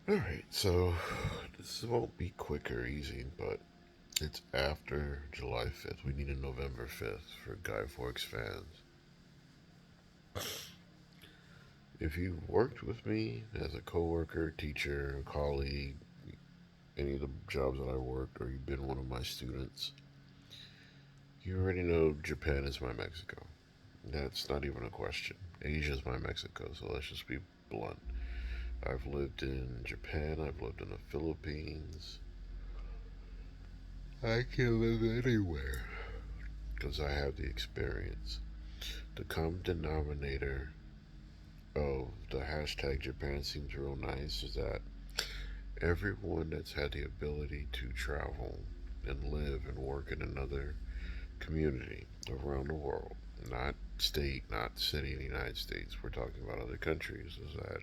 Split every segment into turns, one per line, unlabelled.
Alright, so this won't be quick or easy, but it's after July 5th. We need a November 5th for Guy Fawkes fans. If you've worked with me as a coworker, teacher, colleague, any of the jobs that I worked, or you've been one of my students, you already know Japan is my Mexico. That's not even a question. Asia is my Mexico, so let's just be blunt. I've lived in Japan, I've lived in the Philippines. I can live anywhere because I have the experience. The common denominator of the hashtag Japan seems real nice is that everyone that's had the ability to travel and live and work in another community around the world, not state, not city in the United States, we're talking about other countries, is that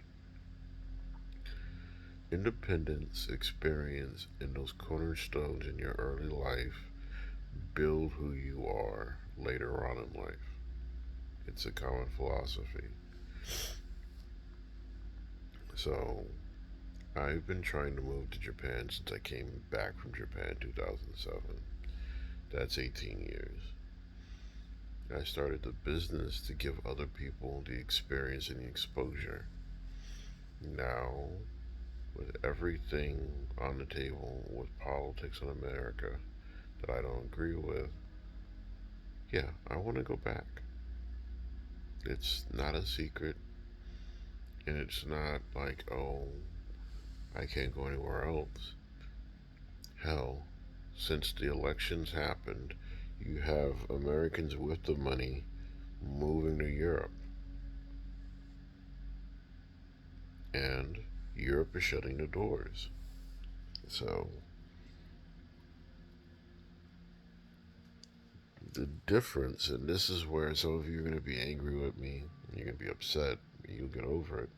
independence experience and those cornerstones in your early life build who you are later on in life. It's a common philosophy. So, I've been trying to move to Japan since I came back from Japan in 2007. That's 18 years. I started the business to give other people the experience and the exposure. Now, with everything on the table with politics in America that I don't agree with, yeah, I want to go back. It's not a secret, and it's not like, oh, I can't go anywhere else. Hell, since the elections happened, you have Americans with the money moving to Europe, and Europe is shutting the doors. So, the difference, and this is where some of you are going to be angry with me, you're going to be upset, you'll get over it.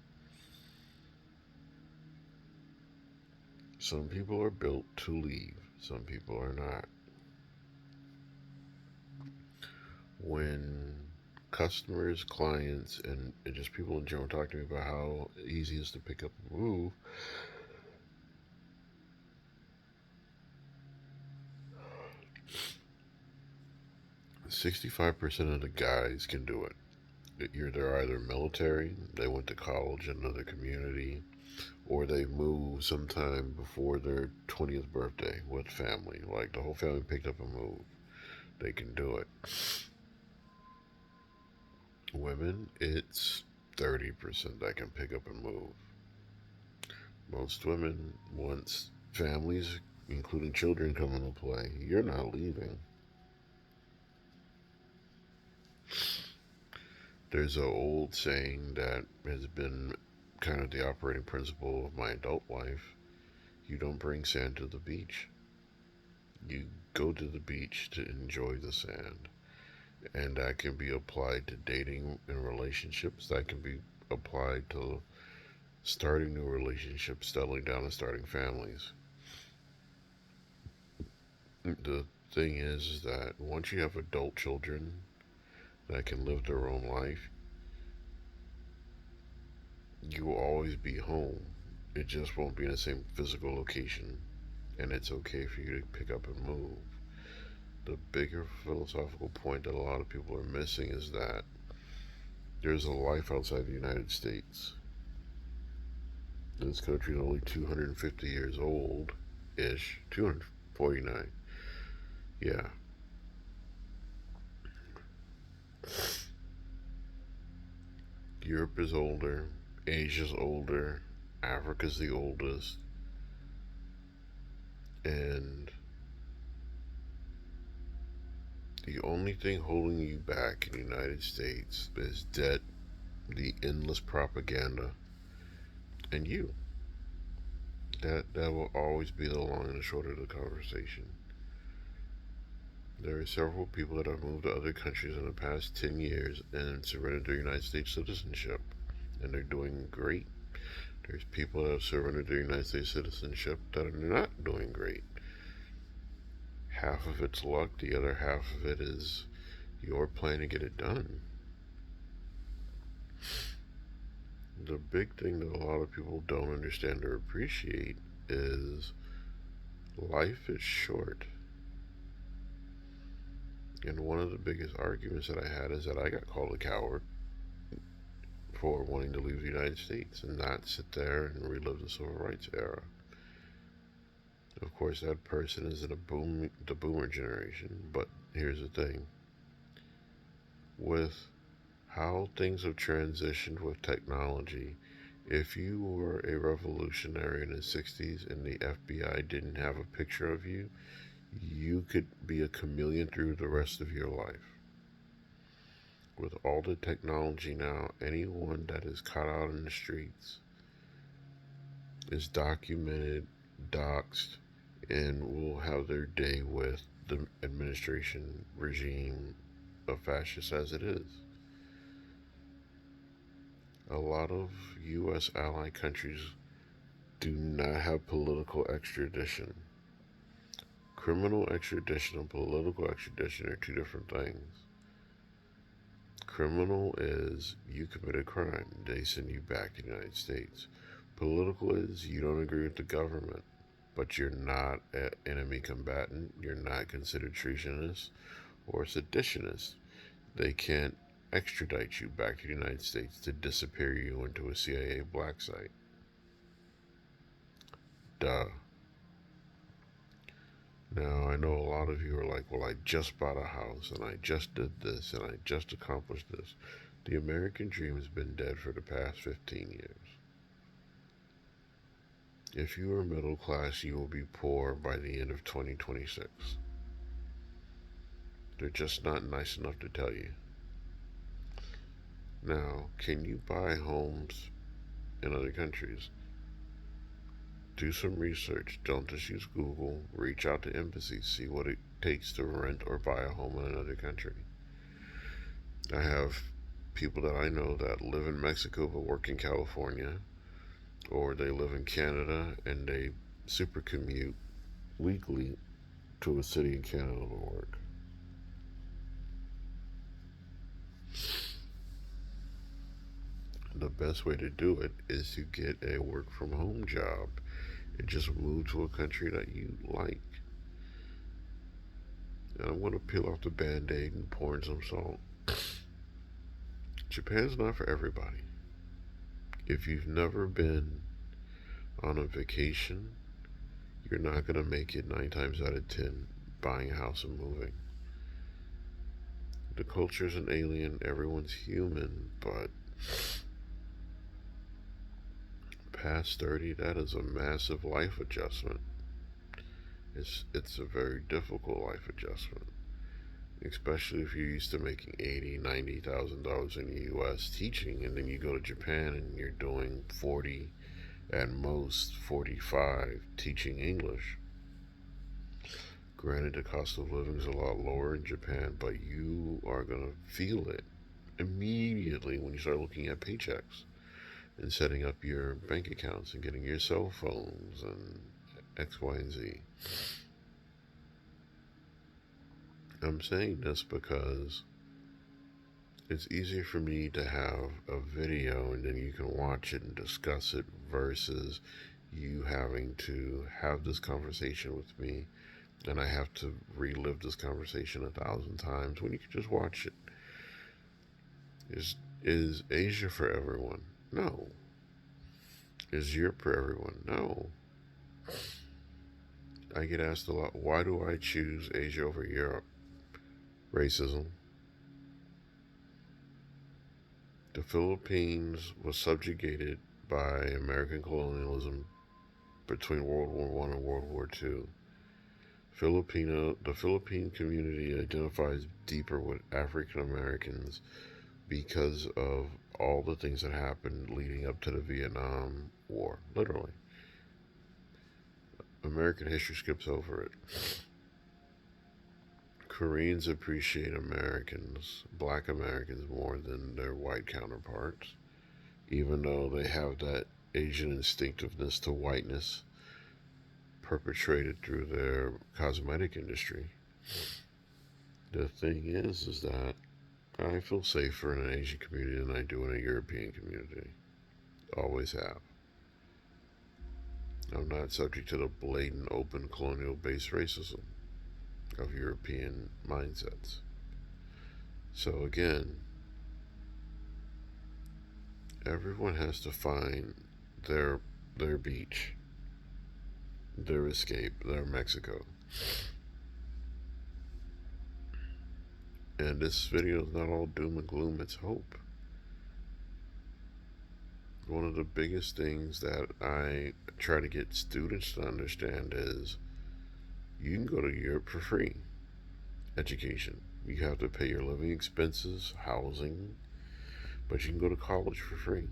Some people are built to leave, some people are not. When customers, clients, and just people in general talk to me about how easy it is to pick up and move, 65% of the guys can do it. They're either military, they went to college in another community, or they moved sometime before their 20th birthday with family. Like the whole family picked up and moved. They can do it. Women, it's 30% that can pick up and move. Most women, once families, including children, come into play, you're not leaving. There's an old saying that has been kind of the operating principle of my adult life. You don't bring sand to the beach. You go to the beach to enjoy the sand. And that can be applied to dating and relationships. That can be applied to starting new relationships, settling down, and starting families. The thing is that once you have adult children that can live their own life, you will always be home. It just won't be in the same physical location, and it's okay for you to pick up and move. The bigger philosophical point that a lot of people are missing is that there's a life outside the United States. This country is only 250 years old ish. 249. Yeah. Europe is older. Asia's older. Africa's the oldest. And the only thing holding you back in the United States is debt, the endless propaganda, and you. That will always be the long and the short of the conversation. There are several people that have moved to other countries in the past 10 years and surrendered their United States citizenship, and they're doing great. There's people that have surrendered their United States citizenship that are not doing great. Half of it's luck, the other half of it is your plan to get it done. The big thing that a lot of people don't understand or appreciate is life is short. And one of the biggest arguments that I had is that I got called a coward for wanting to leave the United States and not sit there and relive the civil rights era. Of course, that person is in the boomer generation, but here's the thing. With how things have transitioned with technology, if you were a revolutionary in the 60s and the FBI didn't have a picture of you, you could be a chameleon through the rest of your life. With all the technology now, anyone that is caught out in the streets is documented, doxxed, and will have their day with the administration regime of fascists as it is. A lot of U.S. ally countries do not have political extradition. Criminal extradition and political extradition are two different things. Criminal is you commit a crime, they send you back to the United States. Political is you don't agree with the government, but you're not an enemy combatant, you're not considered treasonous or seditionist. They can't extradite you back to the United States to disappear you into a CIA black site. Duh. Now, I know a lot of you are like, well, I just bought a house and I just did this and I just accomplished this. The American dream has been dead for the past 15 years. If you are middle class, you will be poor by the end of 2026. They're just not nice enough to tell you. Now, can you buy homes in other countries? Do some research. Don't just use Google. Reach out to embassies. See what it takes to rent or buy a home in another country. I have people that I know that live in Mexico but work in California, or they live in Canada and they super commute weekly to a city in Canada to work. The best way to do it is to get a work from home job and just move to a country that you like. And I'm going to peel off the band aid and pour in some salt. Japan's not for everybody. If you've never been on a vacation, you're not going to make it 9 times out of 10 buying a house and moving. The culture's an alien, everyone's human, but past 30, that is a massive life adjustment. It's a very difficult life adjustment, especially if you're used to making $80,000, $90,000 in the U.S. teaching, and then you go to Japan and you're doing 40, at most 45, teaching English. Granted, the cost of living is a lot lower in Japan, but you are gonna feel it immediately when you start looking at paychecks and setting up your bank accounts and getting your cell phones and X, Y, and Z. I'm saying this because it's easier for me to have a video and then you can watch it and discuss it versus you having to have this conversation with me and I have to relive this conversation 1,000 times when you can just watch it. Is Asia for everyone? No. Is Europe for everyone? No. I get asked a lot, why do I choose Asia over Europe? Racism. The Philippines was subjugated by American colonialism between World War One and World War Two. The Philippine community identifies deeper with African Americans because of all the things that happened leading up to the Vietnam War. Literally. American history skips over it. Koreans appreciate black Americans, more than their white counterparts, even though they have that Asian instinctiveness to whiteness perpetrated through their cosmetic industry. The thing is that I feel safer in an Asian community than I do in a European community. Always have. I'm not subject to the blatant, open, colonial based racism of European mindsets. So, again, everyone has to find their their beach, their escape, their Mexico. And this video is not all doom and gloom, it's hope. One of the biggest things that I try to get students to understand is you can go to Europe for free. Education. You have to pay your living expenses, housing, but you can go to college for free.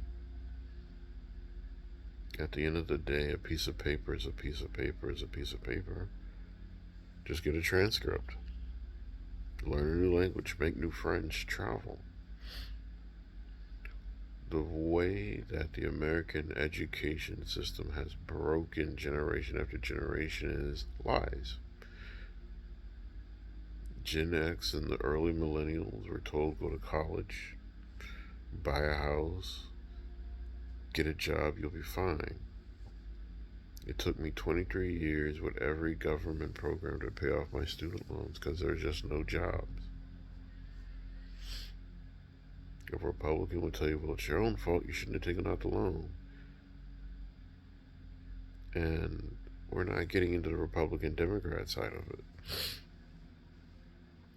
At the end of the day, a piece of paper is a piece of paper is a piece of paper. Just get a transcript. Learn a new language, make new friends, travel. The way that the American education system has broken generation after generation is lies. Gen X and the early millennials were told go to college, buy a house, get a job, you'll be fine. It took me 23 years with every government program to pay off my student loans because there's just no jobs. A Republican would tell you, well, it's your own fault, you shouldn't have taken out the loan. And we're not getting into the Republican Democrat side of it.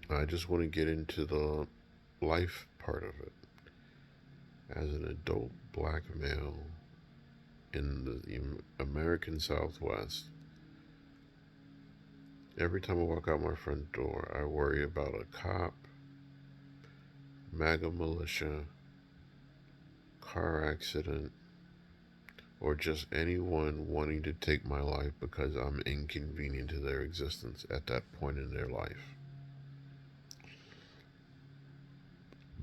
I just want to get into the life part of it. As an adult black male in the American Southwest, every time I walk out my front door, I worry about a cop, MAGA militia, car accident, or just anyone wanting to take my life because I'm inconvenient to their existence at that point in their life.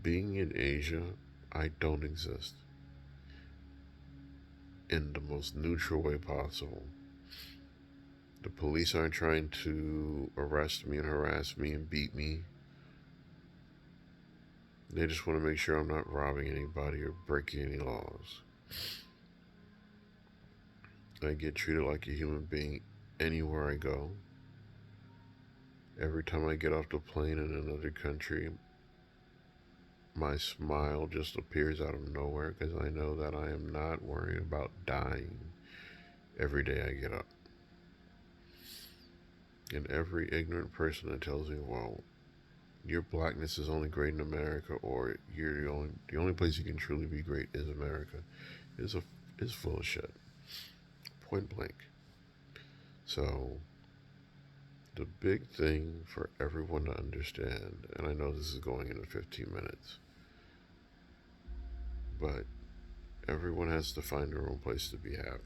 Being in Asia, I don't exist in the most neutral way possible. The police aren't trying to arrest me and harass me and beat me. They just want to make sure I'm not robbing anybody or breaking any laws. I get treated like a human being anywhere I go. Every time I get off the plane in another country, my smile just appears out of nowhere because I know that I am not worrying about dying every day I get up. And every ignorant person that tells me, well, your blackness is only great in America, or you're the only place you can truly be great is America, is full of shit. Point blank. So the big thing for everyone to understand, and I know this is going into 15 minutes, but everyone has to find their own place to be happy.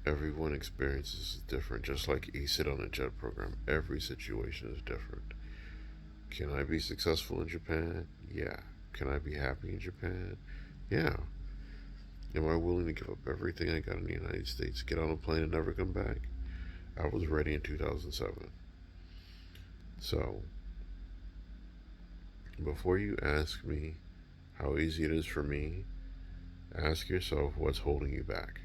Everyone experiences different, just like ESIT on a jet program. Every situation is different. Can I be successful in Japan? Yeah. Can I be happy in Japan? Yeah. Am I willing to give up everything I got in the United States, get on a plane and never come back? I was ready in 2007. So, before you ask me how easy it is for me, ask yourself what's holding you back.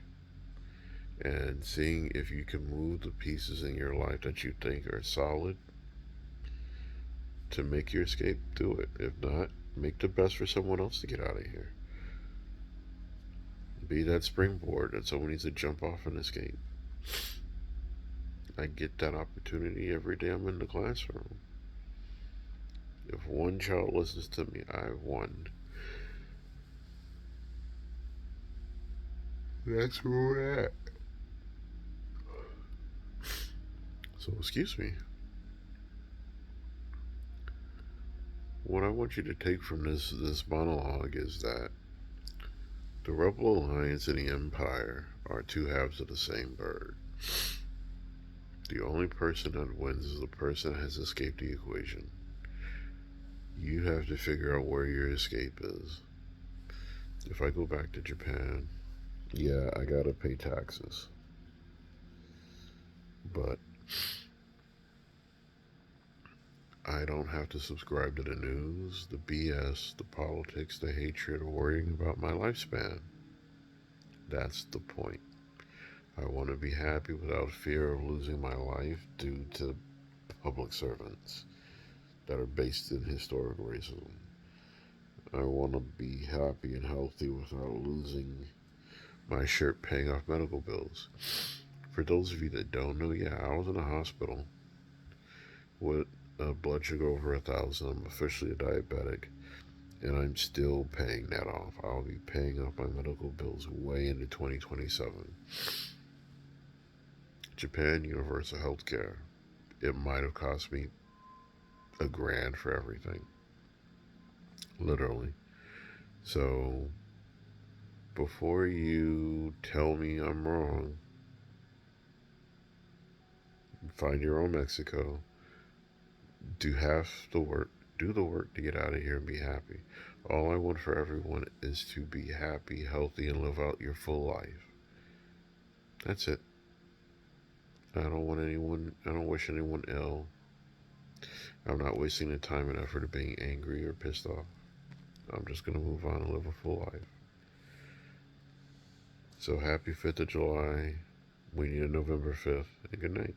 And seeing if you can move the pieces in your life that you think are solid to make your escape, do it. If not, make the best for someone else to get out of here. Be that springboard that someone needs to jump off and escape. I get that opportunity every day I'm in the classroom. If one child listens to me, I've won. That's where we're at. So, excuse me. What I want you to take from this monologue is that the Rebel Alliance and the Empire are two halves of the same bird. The only person that wins is the person that has escaped the equation. You have to figure out where your escape is. If I go back to Japan, yeah, I gotta pay taxes. But I don't have to subscribe to the news, the BS, the politics, the hatred, or worrying about my lifespan. That's the point. I want to be happy without fear of losing my life due to public servants that are based in historical racism. I want to be happy and healthy without losing my shirt paying off medical bills. For those of you that don't know, yeah, I was in a hospital with a blood sugar over 1,000. I'm officially a diabetic, and I'm still paying that off. I'll be paying off my medical bills way into 2027. Japan Universal Healthcare. It might have cost me $1,000 for everything, literally. So before you tell me I'm wrong, find your own Mexico. Do half the work. Do the work to get out of here and be happy. All I want for everyone is to be happy, healthy, and live out your full life. That's it. I don't want anyone, I don't wish anyone ill. I'm not wasting the time and effort of being angry or pissed off. I'm just going to move on and live a full life. So happy 5th of July. We need a November 5th. And good night.